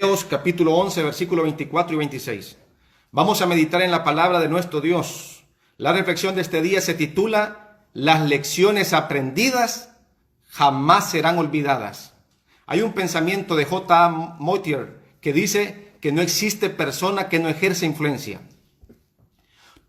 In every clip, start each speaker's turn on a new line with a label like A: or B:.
A: Hebreos capítulo 11, versículo 24 y 26. Vamos a meditar en la palabra de nuestro Dios. La reflexión de este día se titula Las lecciones aprendidas jamás serán olvidadas. Hay un pensamiento de J. A. Moutier que dice que no existe persona que no ejerce influencia.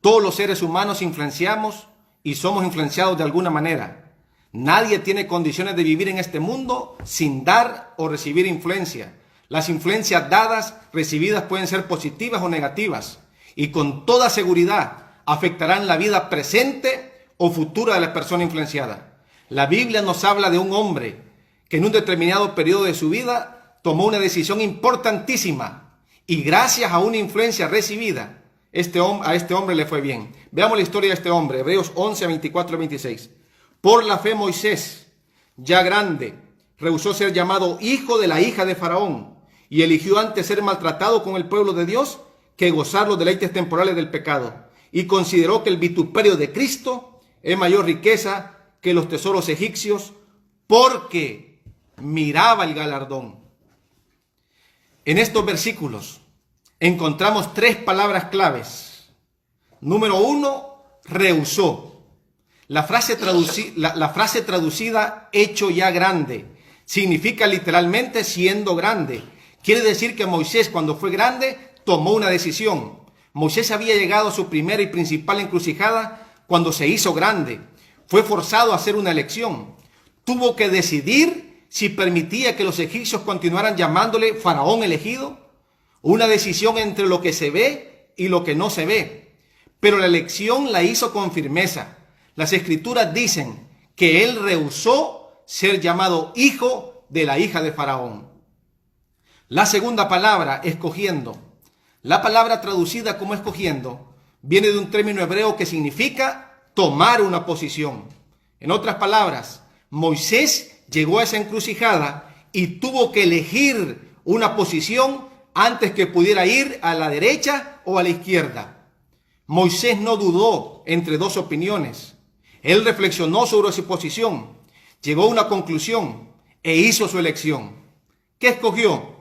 A: Todos los seres humanos influenciamos y somos influenciados de alguna manera. Nadie tiene condiciones de vivir en este mundo sin dar o recibir influencia. Las influencias dadas, recibidas pueden ser positivas o negativas y con toda seguridad afectarán la vida presente o futura de la persona influenciada. La Biblia nos habla de un hombre que en un determinado periodo de su vida tomó una decisión importantísima y gracias a una influencia recibida, a este hombre le fue bien. Veamos la historia de este hombre, Hebreos 11, 24 y 26. Por la fe Moisés, ya grande, rehusó ser llamado hijo de la hija de Faraón y eligió antes ser maltratado con el pueblo de Dios que gozar los deleites temporales del pecado. Y consideró que el vituperio de Cristo es mayor riqueza que los tesoros egipcios porque miraba el galardón. En estos versículos encontramos tres palabras claves. Número 1, rehusó. La frase traducida hecho ya grande significa literalmente siendo grande. Quiere decir que Moisés, cuando fue grande, tomó una decisión. Moisés había llegado a su primera y principal encrucijada cuando se hizo grande. Fue forzado a hacer una elección. Tuvo que decidir si permitía que los egipcios continuaran llamándole faraón elegido. Una decisión entre lo que se ve y lo que no se ve. Pero la elección la hizo con firmeza. Las escrituras dicen que él rehusó ser llamado hijo de la hija de Faraón. La segunda palabra, escogiendo. La palabra traducida como escogiendo viene de un término hebreo que significa tomar una posición. En otras palabras, Moisés llegó a esa encrucijada y tuvo que elegir una posición antes que pudiera ir a la derecha o a la izquierda. Moisés no dudó entre dos opiniones. Él reflexionó sobre su posición, llegó a una conclusión e hizo su elección. ¿Qué escogió?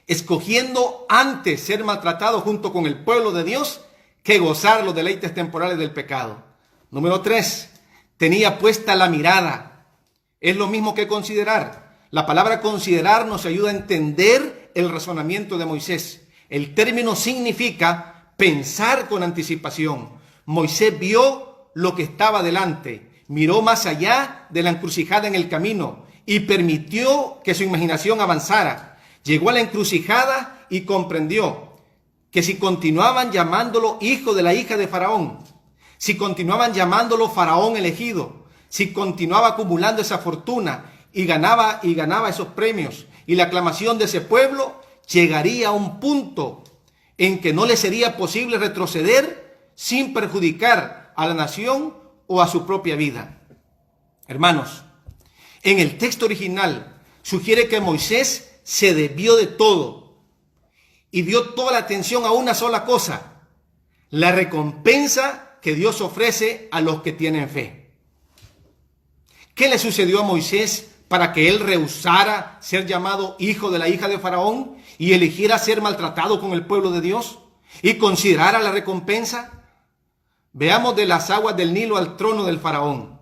A: Escogiendo antes ser maltratado junto con el pueblo de Dios que gozar los deleites temporales del pecado. Número 3, tenía puesta la mirada. Es lo mismo que considerar. La palabra considerar nos ayuda a entender el razonamiento de Moisés. El término significa pensar con anticipación. Moisés vio lo que estaba delante, miró más allá de la encrucijada en el camino y permitió que su imaginación avanzara. Llegó a la encrucijada y comprendió que si continuaban llamándolo hijo de la hija de Faraón, si continuaban llamándolo faraón elegido, si continuaba acumulando esa fortuna y ganaba esos premios y la aclamación de ese pueblo, llegaría a un punto en que no le sería posible retroceder sin perjudicar a la nación o a su propia vida. Hermanos, en el texto original sugiere que Moisés se desvió de todo y dio toda la atención a una sola cosa: la recompensa que Dios ofrece a los que tienen fe. ¿Qué le sucedió a Moisés para que él rehusara ser llamado hijo de la hija de Faraón y eligiera ser maltratado con el pueblo de Dios y considerara la recompensa? Veamos de las aguas del Nilo al trono del Faraón.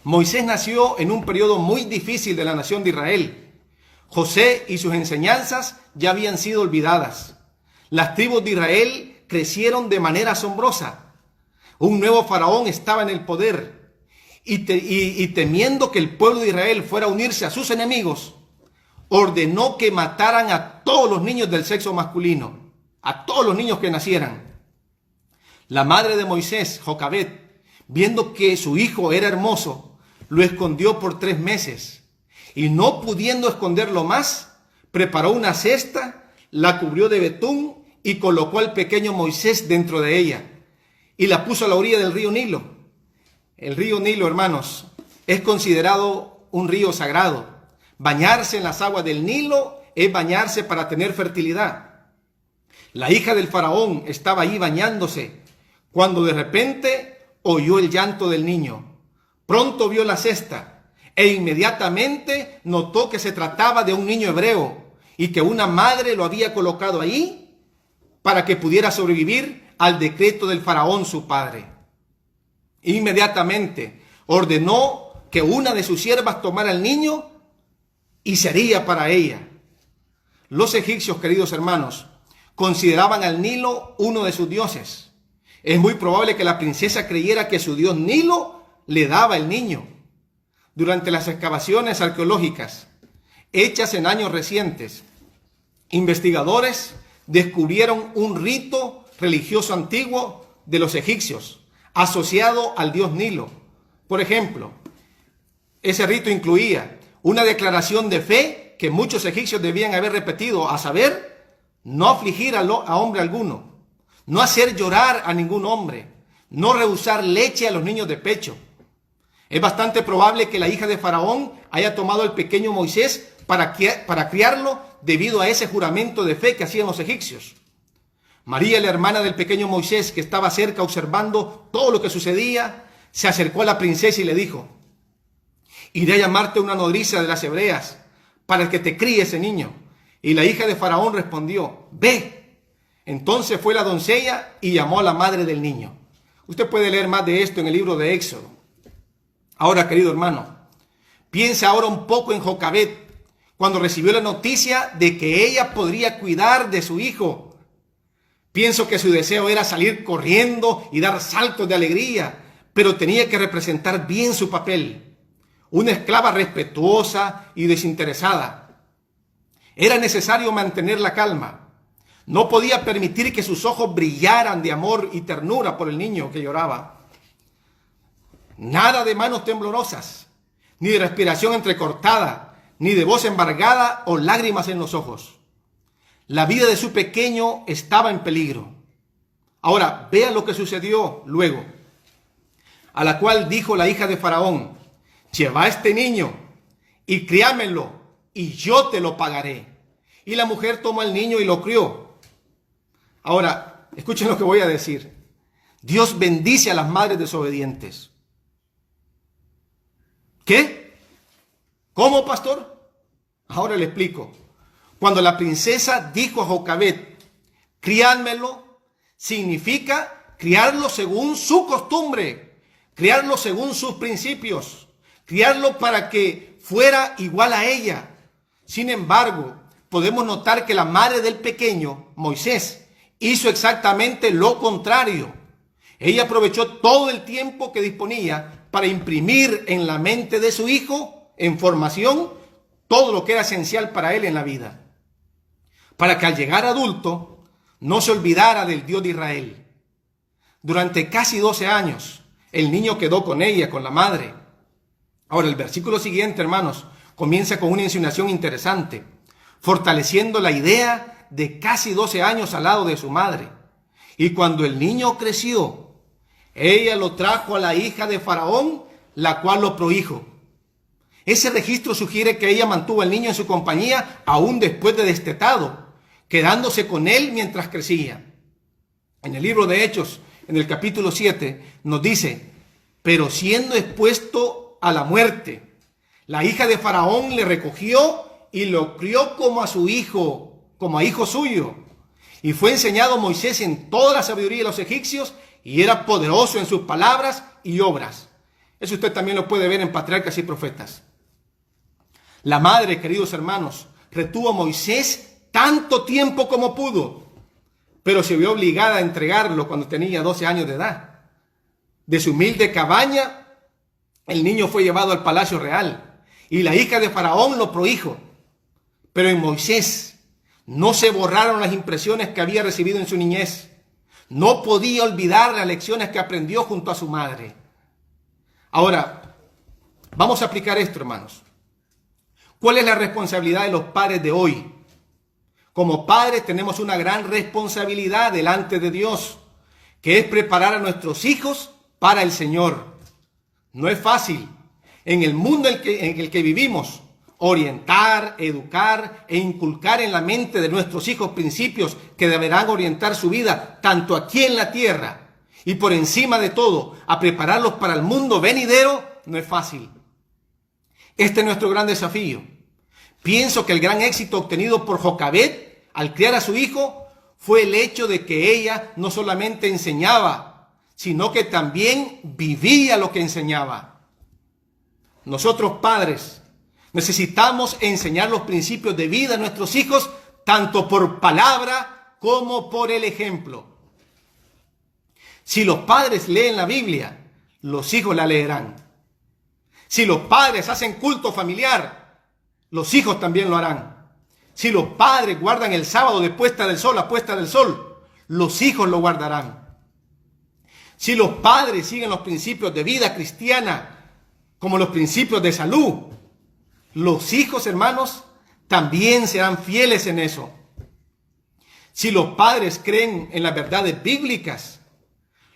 A: Moisés nació en un periodo muy difícil de la nación de Israel. José y sus enseñanzas ya habían sido olvidadas. Las tribus de Israel crecieron de manera asombrosa. Un nuevo faraón estaba en el poder y temiendo que el pueblo de Israel fuera a unirse a sus enemigos, ordenó que mataran a todos los niños del sexo masculino, a todos los niños que nacieran. La madre de Moisés, Jocabet, viendo que su hijo era hermoso, lo escondió por 3 meses. Y no pudiendo esconderlo más, preparó una cesta, la cubrió de betún y colocó al pequeño Moisés dentro de ella. Y la puso a la orilla del río Nilo. El río Nilo, hermanos, es considerado un río sagrado. Bañarse en las aguas del Nilo es bañarse para tener fertilidad. La hija del faraón estaba ahí bañándose cuando de repente oyó el llanto del niño. Pronto vio la cesta e inmediatamente notó que se trataba de un niño hebreo y que una madre lo había colocado ahí para que pudiera sobrevivir al decreto del faraón, su padre. Inmediatamente ordenó que una de sus siervas tomara al niño y sería para ella. Los egipcios, queridos hermanos, consideraban al Nilo uno de sus dioses. Es muy probable que la princesa creyera que su dios Nilo le daba el niño. Durante las excavaciones arqueológicas hechas en años recientes, investigadores descubrieron un rito religioso antiguo de los egipcios asociado al dios Nilo. Por ejemplo, ese rito incluía una declaración de fe que muchos egipcios debían haber repetido, a saber, no afligir a hombre alguno, no hacer llorar a ningún hombre, no rehusar leche a los niños de pecho. Es bastante probable que la hija de Faraón haya tomado al pequeño Moisés para criarlo debido a ese juramento de fe que hacían los egipcios. María, la hermana del pequeño Moisés, que estaba cerca observando todo lo que sucedía, se acercó a la princesa y le dijo: iré a llamarte una nodriza de las hebreas para que te críe ese niño. Y la hija de Faraón respondió: ve. Entonces fue la doncella y llamó a la madre del niño. Usted puede leer más de esto en el libro de Éxodo. Ahora, querido hermano, piensa ahora un poco en Jocabed, cuando recibió la noticia de que ella podría cuidar de su hijo. Pienso que su deseo era salir corriendo y dar saltos de alegría, pero tenía que representar bien su papel. Una esclava respetuosa y desinteresada. Era necesario mantener la calma. No podía permitir que sus ojos brillaran de amor y ternura por el niño que lloraba. Nada de manos temblorosas, ni de respiración entrecortada, ni de voz embargada o lágrimas en los ojos. La vida de su pequeño estaba en peligro. Ahora, vea lo que sucedió luego. A la cual dijo la hija de Faraón: lleva a este niño y críamelo, y yo te lo pagaré. Y la mujer tomó al niño y lo crió. Ahora, escuchen lo que voy a decir. Dios bendice a las madres desobedientes. ¿Qué? ¿Cómo, pastor? Ahora le explico. Cuando la princesa dijo a Jocabed: críanmelo, significa criarlo según su costumbre, criarlo según sus principios, criarlo para que fuera igual a ella. Sin embargo, podemos notar que la madre del pequeño, Moisés, hizo exactamente lo contrario. Ella aprovechó todo el tiempo que disponía para imprimir en la mente de su hijo, en formación, todo lo que era esencial para él en la vida, para que al llegar adulto no se olvidara del Dios de Israel. Durante casi 12 años, el niño quedó con ella, con la madre. Ahora, el versículo siguiente, hermanos, comienza con una insinuación interesante, fortaleciendo la idea de casi 12 años al lado de su madre. Y cuando el niño creció, ella lo trajo a la hija de Faraón, la cual lo prohijo. Ese registro sugiere que ella mantuvo al niño en su compañía aún después de destetado, quedándose con él mientras crecía. En el libro de Hechos, en el capítulo 7, nos dice: pero siendo expuesto a la muerte, la hija de Faraón le recogió y lo crió como a su hijo, como a hijo suyo. Y fue enseñado Moisés en toda la sabiduría de los egipcios, y era poderoso en sus palabras y obras. Eso usted también lo puede ver en Patriarcas y Profetas. La madre, queridos hermanos, retuvo a Moisés tanto tiempo como pudo, pero se vio obligada a entregarlo cuando tenía 12 años de edad. De su humilde cabaña, el niño fue llevado al palacio real, y la hija de Faraón lo prohijo. Pero en Moisés no se borraron las impresiones que había recibido en su niñez. No podía olvidar las lecciones que aprendió junto a su madre. Ahora, vamos a aplicar esto, hermanos. ¿Cuál es la responsabilidad de los padres de hoy? Como padres tenemos una gran responsabilidad delante de Dios, que es preparar a nuestros hijos para el Señor. No es fácil, en el mundo en el que vivimos, orientar, educar e inculcar en la mente de nuestros hijos principios que deberán orientar su vida tanto aquí en la tierra y por encima de todo, a prepararlos para el mundo venidero, no es fácil. Este es nuestro gran desafío. Pienso que el gran éxito obtenido por Jocabed al criar a su hijo fue el hecho de que ella no solamente enseñaba, sino que también vivía lo que enseñaba. Nosotros padres necesitamos enseñar los principios de vida a nuestros hijos, tanto por palabra como por el ejemplo. Si los padres leen la Biblia, los hijos la leerán. Si los padres hacen culto familiar, los hijos también lo harán. Si los padres guardan el sábado de puesta del sol a puesta del sol, los hijos lo guardarán. Si los padres siguen los principios de vida cristiana, como los principios de salud, los hijos, hermanos, también serán fieles en eso. Si los padres creen en las verdades bíblicas,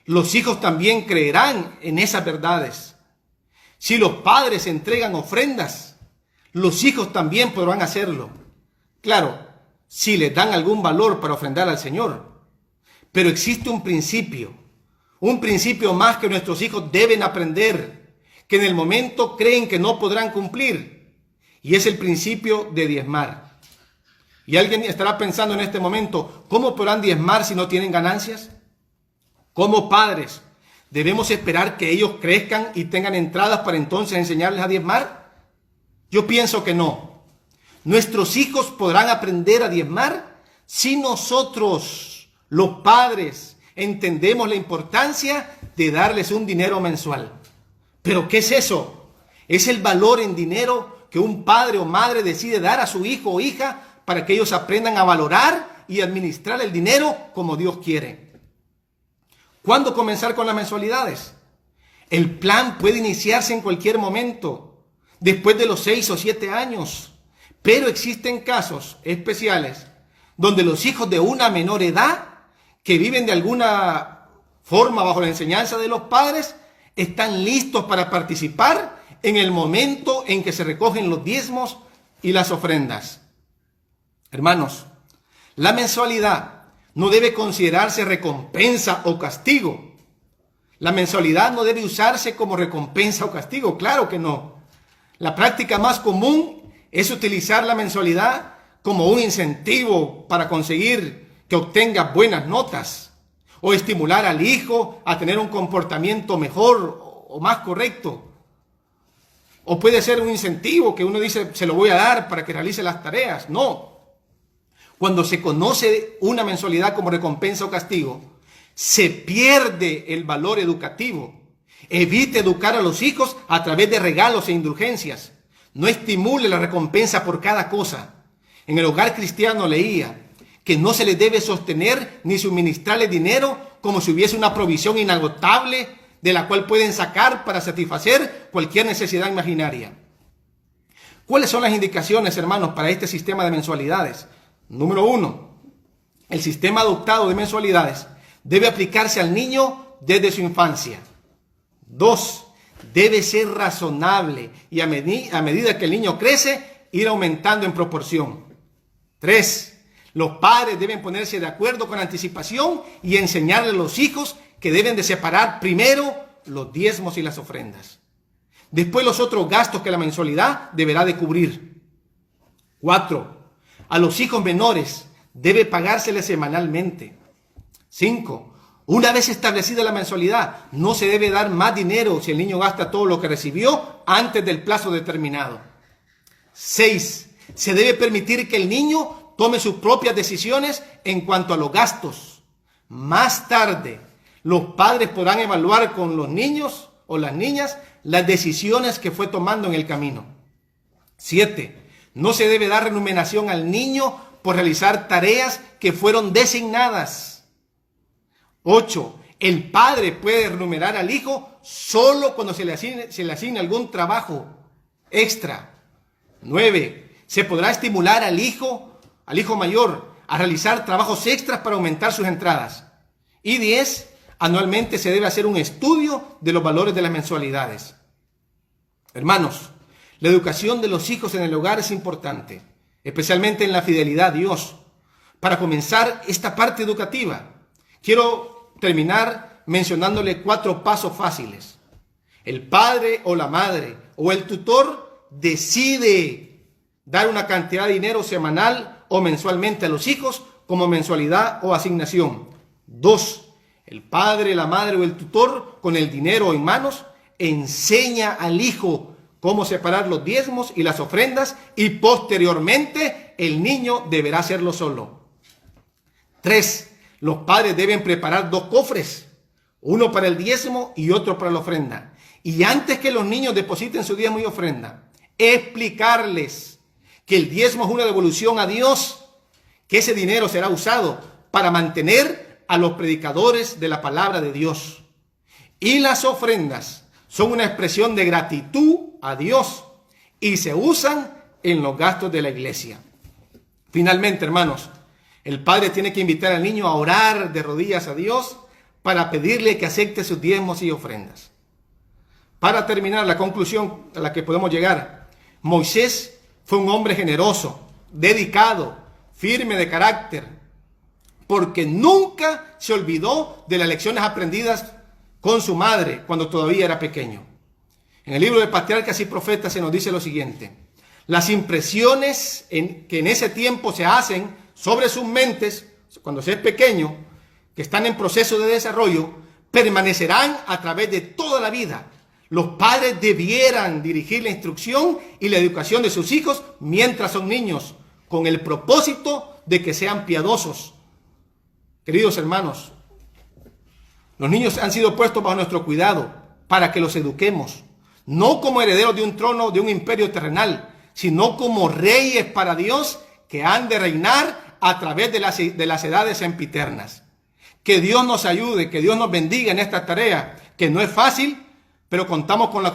A: los hijos también creerán en esas verdades. Si los padres entregan ofrendas, los hijos también podrán hacerlo. Claro, si les dan algún valor para ofrendar al Señor. Pero existe un principio más que nuestros hijos deben aprender, que en el momento creen que no podrán cumplir, y es el principio de diezmar. Y alguien estará pensando en este momento, ¿cómo podrán diezmar si no tienen ganancias? Como padres, ¿debemos esperar que ellos crezcan y tengan entradas para entonces enseñarles a diezmar? Yo pienso que no. Nuestros hijos podrán aprender a diezmar si nosotros, los padres, entendemos la importancia de darles un dinero mensual. ¿Pero qué es eso? Es el valor en dinero que un padre o madre decide dar a su hijo o hija para que ellos aprendan a valorar y administrar el dinero como Dios quiere. ¿Cuándo comenzar con las mensualidades? El plan puede iniciarse en cualquier momento, después de los 6 o 7 años, pero existen casos especiales donde los hijos de una menor edad que viven de alguna forma bajo la enseñanza de los padres están listos para participar en el momento en que se recogen los diezmos y las ofrendas. Hermanos, la mensualidad no debe considerarse recompensa o castigo. La mensualidad no debe usarse como recompensa o castigo, claro que no. La práctica más común es utilizar la mensualidad como un incentivo para conseguir que obtenga buenas notas o estimular al hijo a tener un comportamiento mejor o más correcto. O puede ser un incentivo que uno dice, se lo voy a dar para que realice las tareas. No. Cuando se conoce una mensualidad como recompensa o castigo, se pierde el valor educativo. Evite educar a los hijos a través de regalos e indulgencias. No estimule la recompensa por cada cosa. En el hogar cristiano leía que no se les debe sostener ni suministrarles dinero como si hubiese una provisión inagotable de la cual pueden sacar para satisfacer cualquier necesidad imaginaria. ¿Cuáles son las indicaciones, hermanos, para este sistema de mensualidades? Número 1. El sistema adoptado de mensualidades debe aplicarse al niño desde su infancia. 2. Debe ser razonable y a medida que el niño crece, ir aumentando en proporción. 3. Los padres deben ponerse de acuerdo con anticipación y enseñarle a los hijos que deben de separar primero los diezmos y las ofrendas. Después los otros gastos que la mensualidad deberá de cubrir. 4. A los hijos menores debe pagárseles semanalmente. 5. Una vez establecida la mensualidad, no se debe dar más dinero si el niño gasta todo lo que recibió antes del plazo determinado. 6. Se debe permitir que el niño tome sus propias decisiones en cuanto a los gastos. Más tarde, los padres podrán evaluar con los niños o las niñas las decisiones que fue tomando en el camino. 7. No se debe dar remuneración al niño por realizar tareas que fueron designadas. 8. El padre puede remunerar al hijo solo cuando se le asigne algún trabajo extra. 9. Se podrá estimular al hijo mayor a realizar trabajos extras para aumentar sus entradas. Y 10. Anualmente se debe hacer un estudio de los valores de las mensualidades. Hermanos, la educación de los hijos en el hogar es importante, especialmente en la fidelidad a Dios. Para comenzar esta parte educativa, quiero terminar mencionándole 4 pasos fáciles. El padre o la madre o el tutor decide dar una cantidad de dinero semanal o mensualmente a los hijos como mensualidad o asignación. 2. El padre, la madre o el tutor, con el dinero en manos, enseña al hijo cómo separar los diezmos y las ofrendas, y posteriormente el niño deberá hacerlo solo. 3. Los padres deben preparar 2 cofres, uno para el diezmo y otro para la ofrenda. Y antes que los niños depositen su diezmo y ofrenda, explicarles que el diezmo es una devolución a Dios, que ese dinero será usado para mantener a los predicadores de la palabra de Dios. Y las ofrendas son una expresión de gratitud a Dios y se usan en los gastos de la iglesia. Finalmente, hermanos, el padre tiene que invitar al niño a orar de rodillas a Dios para pedirle que acepte sus diezmos y ofrendas. Para terminar, la conclusión a la que podemos llegar: Moisés fue un hombre generoso, dedicado, firme de carácter, porque nunca se olvidó de las lecciones aprendidas con su madre cuando todavía era pequeño. En el libro de Patriarcas y Profetas se nos dice lo siguiente: las impresiones que en ese tiempo se hacen sobre sus mentes, cuando se es pequeño, que están en proceso de desarrollo, permanecerán a través de toda la vida. Los padres debieran dirigir la instrucción y la educación de sus hijos mientras son niños, con el propósito de que sean piadosos. Queridos hermanos, los niños han sido puestos bajo nuestro cuidado para que los eduquemos, no como herederos de un trono, de un imperio terrenal, sino como reyes para Dios que han de reinar a través de las edades sempiternas. Que Dios nos ayude, que Dios nos bendiga en esta tarea, que no es fácil, pero contamos con la